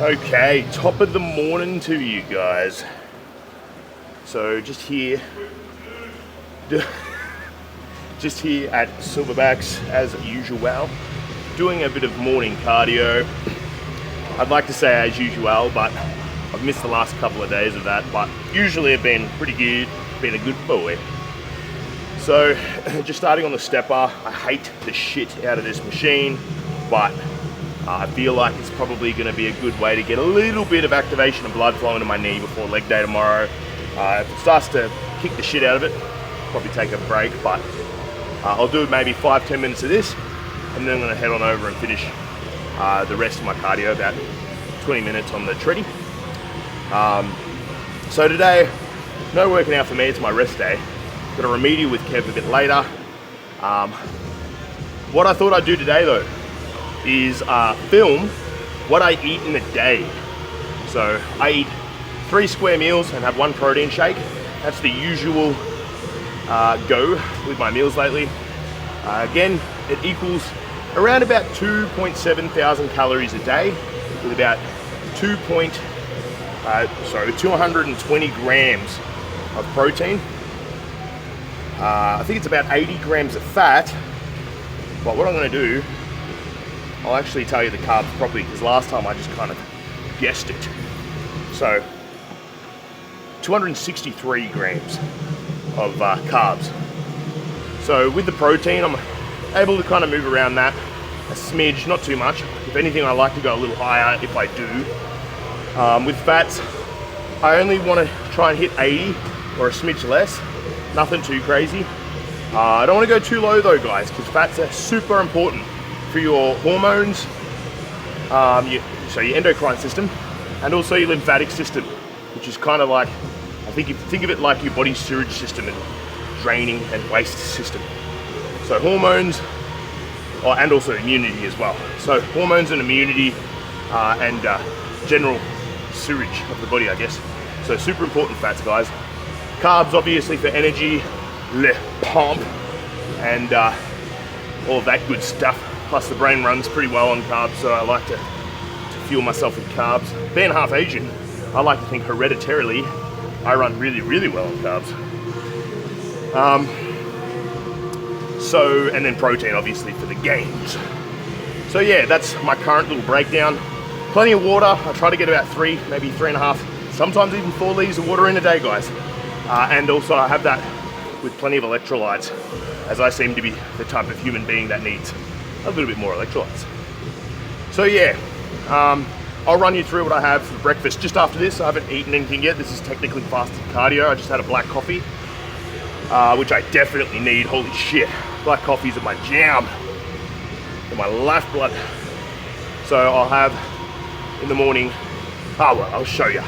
Okay, top of the morning to you guys. So just here at Silverbacks as usual, doing a bit of morning cardio. I'd like to say as usual, but I've missed the last couple of days of that, but usually I've been pretty good, been a good boy. So just starting on the stepper, I hate the shit out of this machine, but I feel like it's probably going to be a good way to get a little bit of activation of blood flow into my knee before leg day tomorrow. If it starts to kick the shit out of it, probably take a break, but I'll do maybe 5-10 minutes of this, and then I'm going to head on over and finish the rest of my cardio, about 20 minutes on the treadie. So today, no working out for me, it's my rest day. Got a remedial with Kev a bit later. What I thought I'd do today though, is film what I eat in a day. So I eat 3 square meals and have 1 protein shake. That's the usual go with my meals lately. Again, it equals around about 2.7 thousand calories a day with about 220 grams of protein. I think it's about 80 grams of fat, but what I'm going to do, I'll actually tell you the carbs properly, because last time I just kind of guessed it. So 263 grams of carbs. So with the protein, I'm able to kind of move around that a smidge, not too much. If anything, I like to go a little higher if I do. With fats, I only want to try and hit 80 or a smidge less. Nothing too crazy. I don't want to go too low though, guys, because fats are super important for your hormones, so your endocrine system, and also your lymphatic system, which is kind of like, I think if you think of it like your body's sewage system and draining and waste system. So hormones, and also immunity as well. So hormones and immunity and general sewage of the body, I guess. So super important fats, guys. Carbs, obviously, for energy, le pomp, and all of that good stuff. Plus the brain runs pretty well on carbs, so I like to fuel myself with carbs. Being half Asian, I like to think hereditarily, I run really, really well on carbs. And then protein, obviously, for the gains. So yeah, that's my current little breakdown. Plenty of water. I try to get about 3, maybe 3.5, sometimes even 4 liters of water in a day, guys. And also I have that with plenty of electrolytes, as I seem to be the type of human being that needs a little bit more electrolytes. So yeah, I'll run you through what I have for breakfast just after this. I haven't eaten anything yet. This is technically fasted cardio. I just had a black coffee, which I definitely need. Holy shit, black coffees are my jam, they're my lifeblood. So I'll have in the morning, I'll show you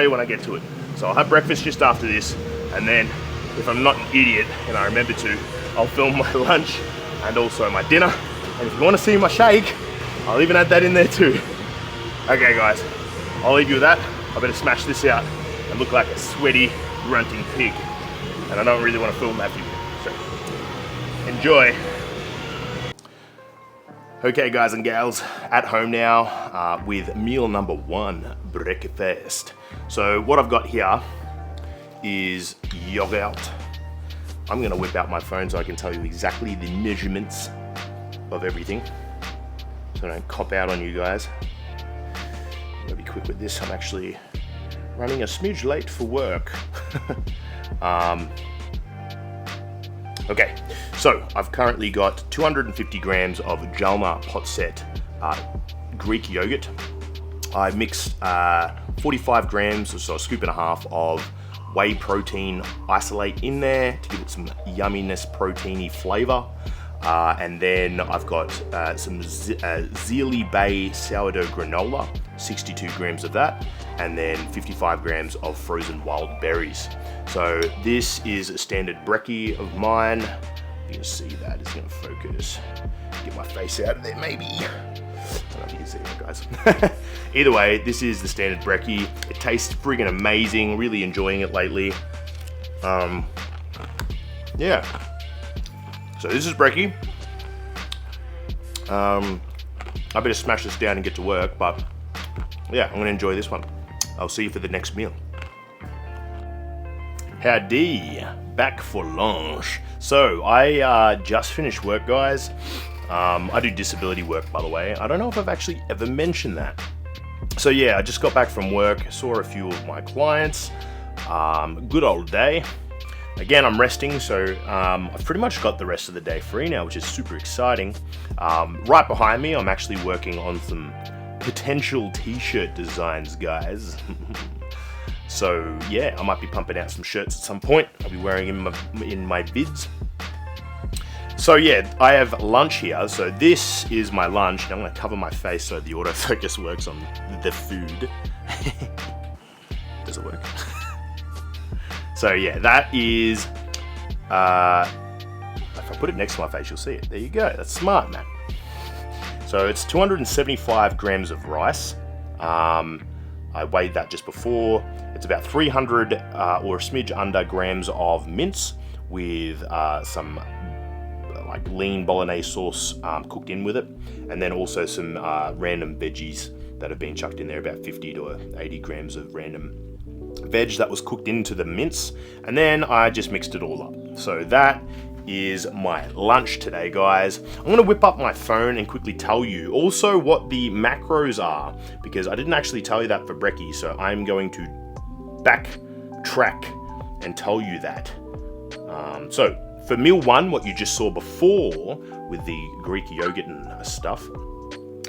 when I get to it. So I'll have breakfast just after this, and then if I'm not an idiot and I remember to, I'll film my lunch and also my dinner. And if you want to see my shake, I'll even add that in there too. Okay guys, I'll leave you with that. I better smash this out and look like a sweaty, grunting pig. And I don't really want to film Matthew, so enjoy. Okay guys and gals, at home now with meal number 1, breakfast. So what I've got here is yogurt. I'm gonna whip out my phone so I can tell you exactly the measurements of everything, so I don't cop out on you guys. I'm gonna be quick with this. I'm actually running a smidge late for work. Okay, so I've currently got 250 grams of Jalma pot set Greek yogurt. I mixed 45 grams, so a scoop and a half of whey protein isolate in there to give it some yumminess, proteiny flavor. And then I've got some Zealy Bay sourdough granola, 62 grams of that, and then 55 grams of frozen wild berries. So this is a standard brekkie of mine. You can see that, it's gonna focus. Get my face out of there, maybe. I don't know if you can see that, guys. Either way, this is the standard brekkie. It tastes friggin' amazing, really enjoying it lately. Yeah. So this is brekkie. I better smash this down and get to work, but yeah, I'm gonna enjoy this one. I'll see you for the next meal. Howdy, back for lunch. So I just finished work, guys. I do disability work, by the way. I don't know if I've actually ever mentioned that. So yeah, I just got back from work, saw a few of my clients. Good old day. Again, I'm resting, so I've pretty much got the rest of the day free now, which is super exciting. Right behind me, I'm actually working on some potential t-shirt designs, guys. So yeah, I might be pumping out some shirts at some point. I'll be wearing them in my vids. So yeah, I have lunch here. So this is my lunch. And I'm gonna cover my face so the autofocus works on the food. Does it work? So yeah, that is, if I put it next to my face, you'll see it. There you go, that's smart, man. So it's 275 grams of rice. I weighed that just before. It's about 300 or a smidge under grams of mince with some like lean bolognese sauce cooked in with it. And then also some random veggies that have been chucked in there, about 50 to 80 grams of random veg that was cooked into the mince. And then I just mixed it all up. So that is my lunch today, guys. I'm gonna whip up my phone and quickly tell you also what the macros are, because I didn't actually tell you that for brekkie, so I'm going to backtrack and tell you that. So for meal one, what you just saw before with the Greek yogurt and stuff,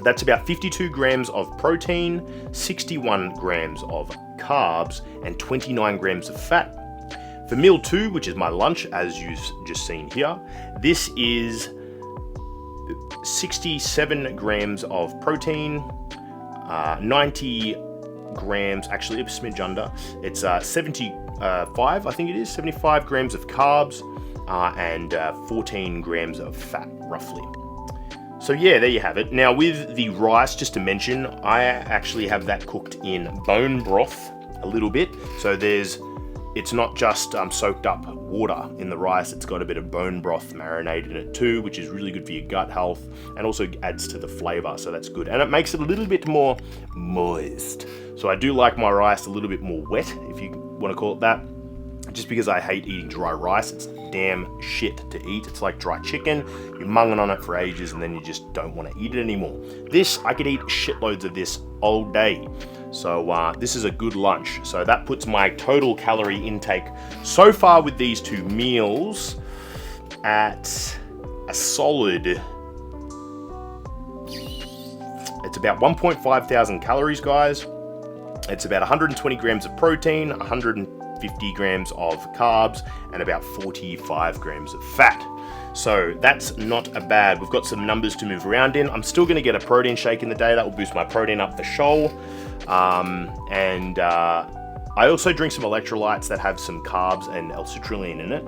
that's about 52 grams of protein, 61 grams of carbs, and 29 grams of fat. For meal two, which is my lunch, as you've just seen here, this is 67 grams of protein, 90 grams, actually a smidge under, it's 75, I think it is, 75 grams of carbs, and 14 grams of fat, roughly. So yeah, there you have it. Now with the rice, just to mention, I actually have that cooked in bone broth a little bit. So it's not just soaked up water in the rice, it's got a bit of bone broth marinated in it too, which is really good for your gut health and also adds to the flavor, so that's good. And it makes it a little bit more moist. So I do like my rice a little bit more wet, if you want to call it that, just because I hate eating dry rice. It's damn shit to eat. It's like dry chicken. You're munging on it for ages and then you just don't want to eat it anymore. This, I could eat shitloads of this all day. So this is a good lunch. So that puts my total calorie intake so far with these two meals at a solid, it's about 1.5 thousand calories, guys. It's about 120 grams of protein, 150 grams of carbs, and about 45 grams of fat. So that's not a bad. We've got some numbers to move around in. I'm still going to get a protein shake in the day. That will boost my protein up for sure. I also drink some electrolytes that have some carbs and L-citrulline in it.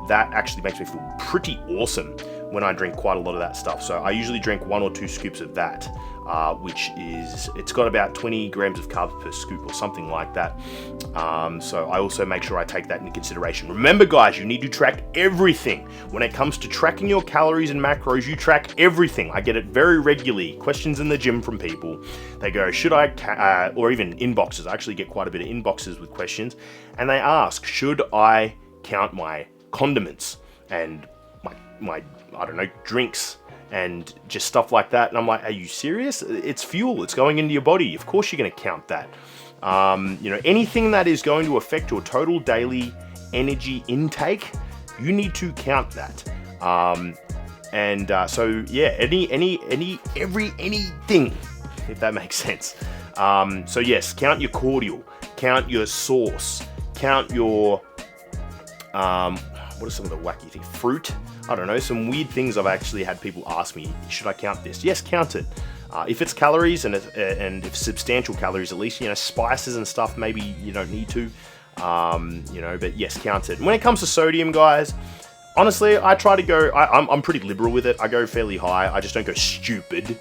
That actually makes me feel pretty awesome when I drink quite a lot of that stuff. So I usually drink 1 or 2 scoops of that, which is, it's got about 20 grams of carbs per scoop or something like that. So I also make sure I take that into consideration. Remember, guys, you need to track everything. When it comes to tracking your calories and macros, you track everything. I get it very regularly. Questions in the gym from people. They go, should I, or even inboxes. I actually get quite a bit of inboxes with questions. And they ask, should I count my condiments and my I don't know, drinks and just stuff like that? And I'm like, are you serious? It's fuel. It's going into your body. Of course you're going to count that. You know, anything that is going to affect your total daily energy intake, you need to count that. So yeah, anything, if that makes sense. So yes, count your cordial, count your sauce, count your, what are some of the wacky things? Fruit? I don't know, some weird things I've actually had people ask me, should I count this? Yes, count it. If it's calories and if substantial calories, at least, you know, spices and stuff, maybe you don't need to, you know, but yes, count it. When it comes to sodium, guys, honestly, I try to go, I'm pretty liberal with it. I go fairly high. I just don't go stupid.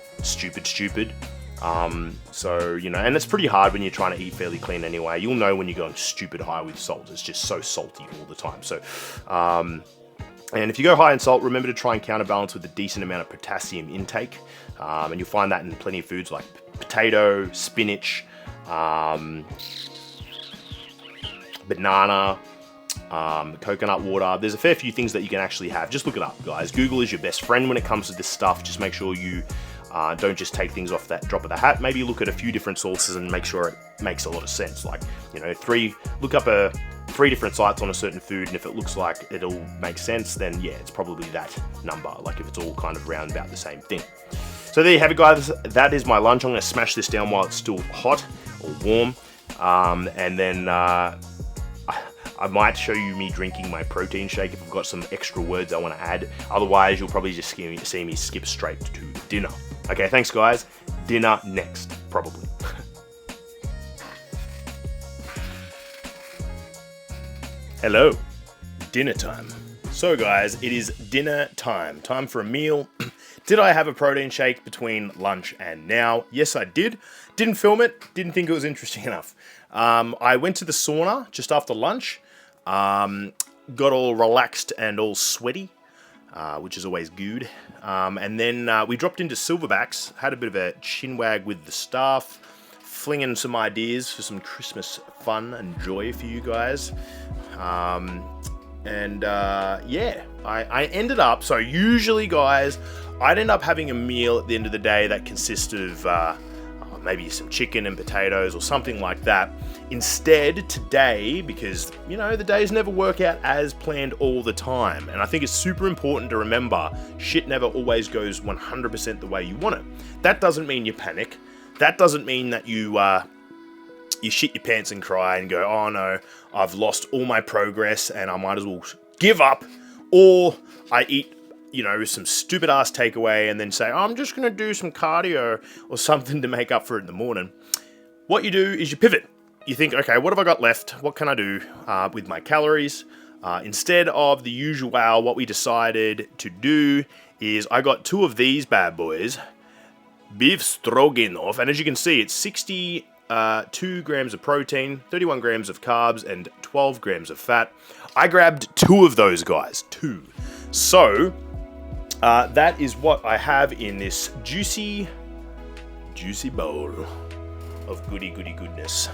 So, you know, and it's pretty hard when you're trying to eat fairly clean anyway. You'll know when you're going stupid high with salt. It's just so salty all the time. So, and if you go high in salt, remember to try and counterbalance with a decent amount of potassium intake. And you'll find that in plenty of foods like potato, spinach, banana, coconut water. There's a fair few things that you can actually have. Just look it up, guys. Google is your best friend when it comes to this stuff. Just make sure you don't just take things off that drop of the hat. Maybe look at a few different sources and make sure it makes a lot of sense. Like, you know, look up 3 different sites on a certain food, and if it looks like it'll make sense, then yeah, it's probably that number. Like if it's all kind of round about the same thing. So there you have it, guys. That is my lunch. I'm going to smash this down while it's still hot or warm, and then I might show you me drinking my protein shake if I've got some extra words I want to add. Otherwise, you'll probably just see me skip straight to dinner. Okay, thanks, guys. Dinner next, probably. Hello, dinner time. So guys, it is dinner time. Time for a meal. Did I have a protein shake between lunch and now? Yes, I did. Didn't film it. Didn't think it was interesting enough. I went to the sauna just after lunch. Got all relaxed and all sweaty, which is always good. And then we dropped into Silverbacks. Had a bit of a chinwag with the staff. Flinging some ideas for some Christmas fun and joy for you guys. Yeah, I ended up, so usually guys, I'd end up having a meal at the end of the day that consisted of maybe some chicken and potatoes or something like that. Instead, today, because, you know, the days never work out as planned all the time, and I think it's super important to remember, shit never always goes 100% the way you want it. That doesn't mean you panic. That doesn't mean that you shit your pants and cry and go, oh no, I've lost all my progress and I might as well give up. Or I eat, you know, some stupid ass takeaway and then say, oh, I'm just going to do some cardio or something to make up for it in the morning. What you do is you pivot. You think, okay, what have I got left? What can I do with my calories? Instead of the usual, what we decided to do is I got 2 of these bad boys. Beef stroganoff, and as you can see, it's 62 grams of protein, 31 grams of carbs, and 12 grams of fat. I grabbed 2 of those guys, 2. So, that is what I have in this juicy bowl of goodness.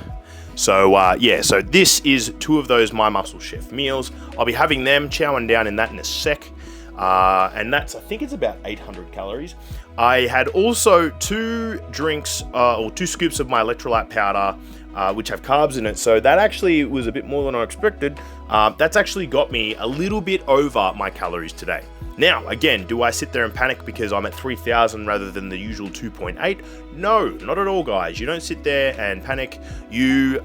So, yeah, so this is 2 of those My Muscle Chef meals. I'll be having them, chowing down in that in a sec. And that's, I think it's about 800 calories. I had also 2 drinks, or 2 scoops of my electrolyte powder, which have carbs in it. So that actually was a bit more than I expected. That's actually got me a little bit over my calories today. Now, again, do I sit there and panic because I'm at 3,000 rather than the usual 2.8? No, not at all, guys. You don't sit there and panic. You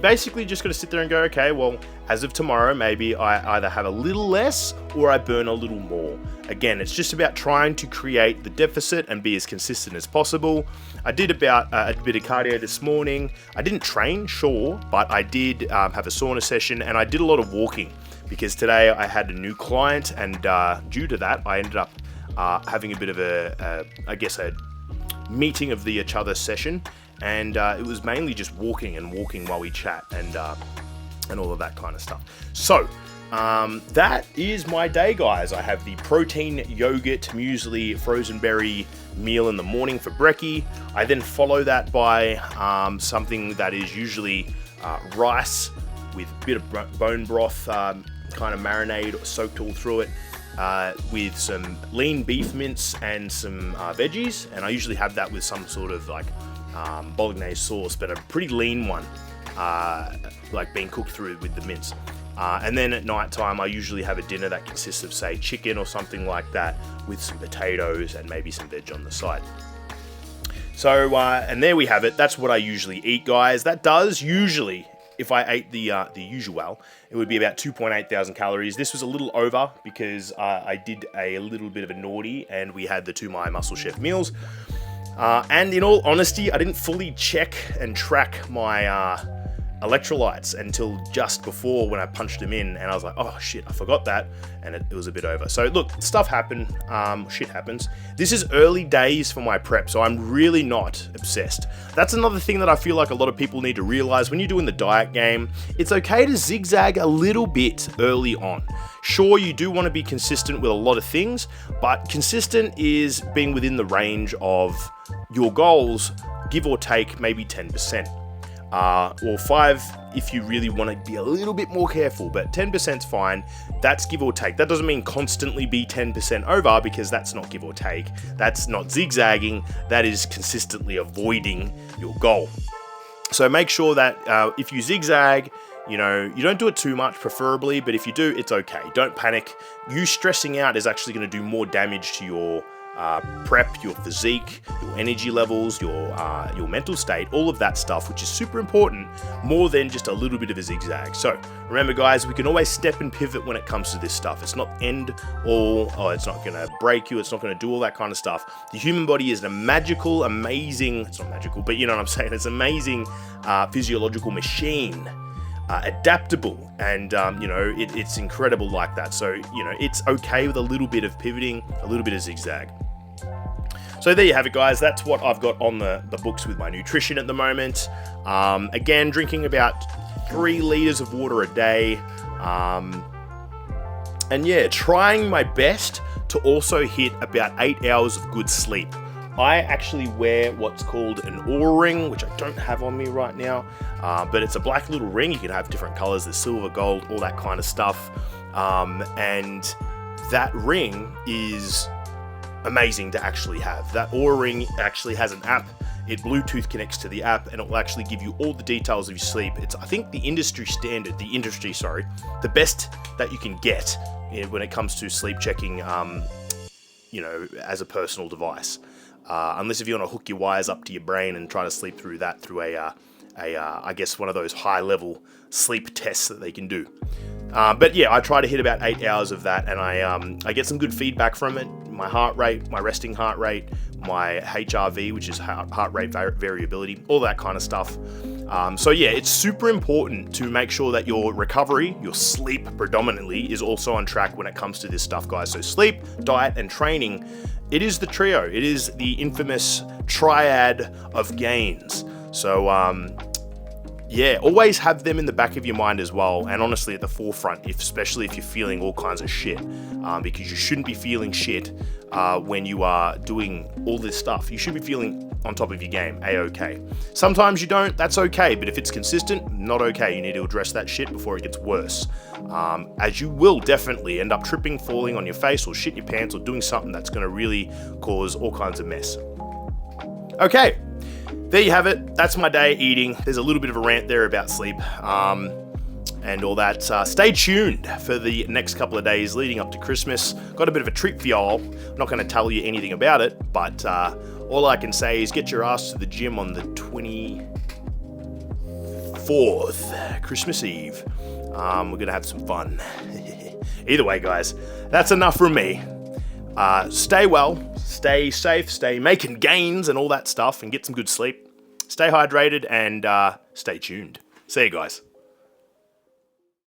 basically just got to sit there and go, okay, well, as of tomorrow, maybe I either have a little less or I burn a little more. Again, it's just about trying to create the deficit and be as consistent as possible. I did about a bit of cardio this morning. I didn't train, sure, but I did have a sauna session and I did a lot of walking because today I had a new client and due to that, I ended up having a bit of a meeting of the each other session. And it was mainly just walking while we chat and all of that kind of stuff. So that is my day, guys. I have the protein yogurt muesli frozen berry meal in the morning for brekkie. I then follow that by something that is usually rice with a bit of bone broth kind of marinade soaked all through it. With some lean beef mince and some veggies, and I usually have that with some sort of like bolognese sauce, but a pretty lean one, like being cooked through with the mince. And then at night time, I usually have a dinner that consists of, say, chicken or something like that with some potatoes and maybe some veg on the side. So, and there we have it. That's what I usually eat, guys. That does usually, if I ate the usual, it would be about 2.8 thousand calories. This was a little over because I did a little bit of a naughty and we had the 2 My Muscle Chef meals. And in all honesty, I didn't fully check and track my electrolytes until just before when I punched them in, and I was like, oh shit, I forgot that, and it was a bit over. So look, stuff happened, shit happens. This is early days for my prep, so I'm really not obsessed. That's another thing that I feel like a lot of people need to realize when you're doing the diet game. It's okay to zigzag a little bit early on. Sure, you do want to be consistent with a lot of things, but consistent is being within the range of your goals, give or take maybe 10%. Or 5 if you really want to be a little bit more careful, but 10% is fine. That's give or take. That doesn't mean constantly be 10% over, because that's not give or take. That's not zigzagging. That is consistently avoiding your goal. So make sure that if you zigzag, you don't do it too much, preferably, but if you do, it's okay. Don't panic. You stressing out is actually going to do more damage to your prep, your physique, your energy levels, your mental state, all of that stuff, which is super important, more than just a little bit of a zigzag. So remember, guys, we can always step and pivot when it comes to this stuff. It's not end all, or it's not going to break you, it's not going to do all that kind of stuff. The human body is a magical, amazing, it's not magical, but you know what I'm saying, it's amazing physiological machine. Adaptable, and it's incredible like that. So it's okay with a little bit of pivoting, a little bit of zigzag. So there you have it, guys. That's what I've got on the books with my nutrition at the moment. Again, drinking about 3 liters of water a day, and yeah, trying my best to also hit about 8 hours of good sleep. I actually wear what's called an Oura ring, which I don't have on me right now, but it's a black little ring. You can have different colors, there's silver, gold, all that kind of stuff. And that ring is amazing to actually have. That Oura ring actually has an app. It Bluetooth connects to the app, and it will actually give you all the details of your sleep. It's, I think, the best that you can get when it comes to sleep checking, as a personal device. Unless if you want to hook your wires up to your brain and try to sleep through that through I guess one of those high level sleep tests that they can do. But yeah, I try to hit about 8 hours of that, and I get some good feedback from it. My heart rate, my resting heart rate, my HRV, which is heart rate variability, all that kind of stuff. So yeah, it's super important to make sure that your recovery, your sleep predominantly, is also on track when it comes to this stuff, guys. So sleep, diet, and training, it is the trio. It is the infamous triad of gains. So yeah, always have them in the back of your mind as well, and honestly at the forefront, especially if you're feeling all kinds of shit, because you shouldn't be feeling shit when you are doing all this stuff. You should be feeling on top of your game, A-okay. Sometimes you don't, that's okay, but if it's consistent, not okay. You need to address that shit before it gets worse, as you will definitely end up tripping, falling on your face, or shitting your pants, or doing something that's going to really cause all kinds of mess. Okay. There you have it. That's my day eating. There's a little bit of a rant there about sleep and all that. Stay tuned for the next couple of days leading up to Christmas. Got a bit of a treat for y'all. I'm not going to tell you anything about it, but all I can say is get your ass to the gym on the 24th, Christmas Eve. We're going to have some fun. Either way, guys, that's enough from me. Stay well, stay safe, stay making gains and all that stuff, and get some good sleep. Stay hydrated and stay tuned. See you guys.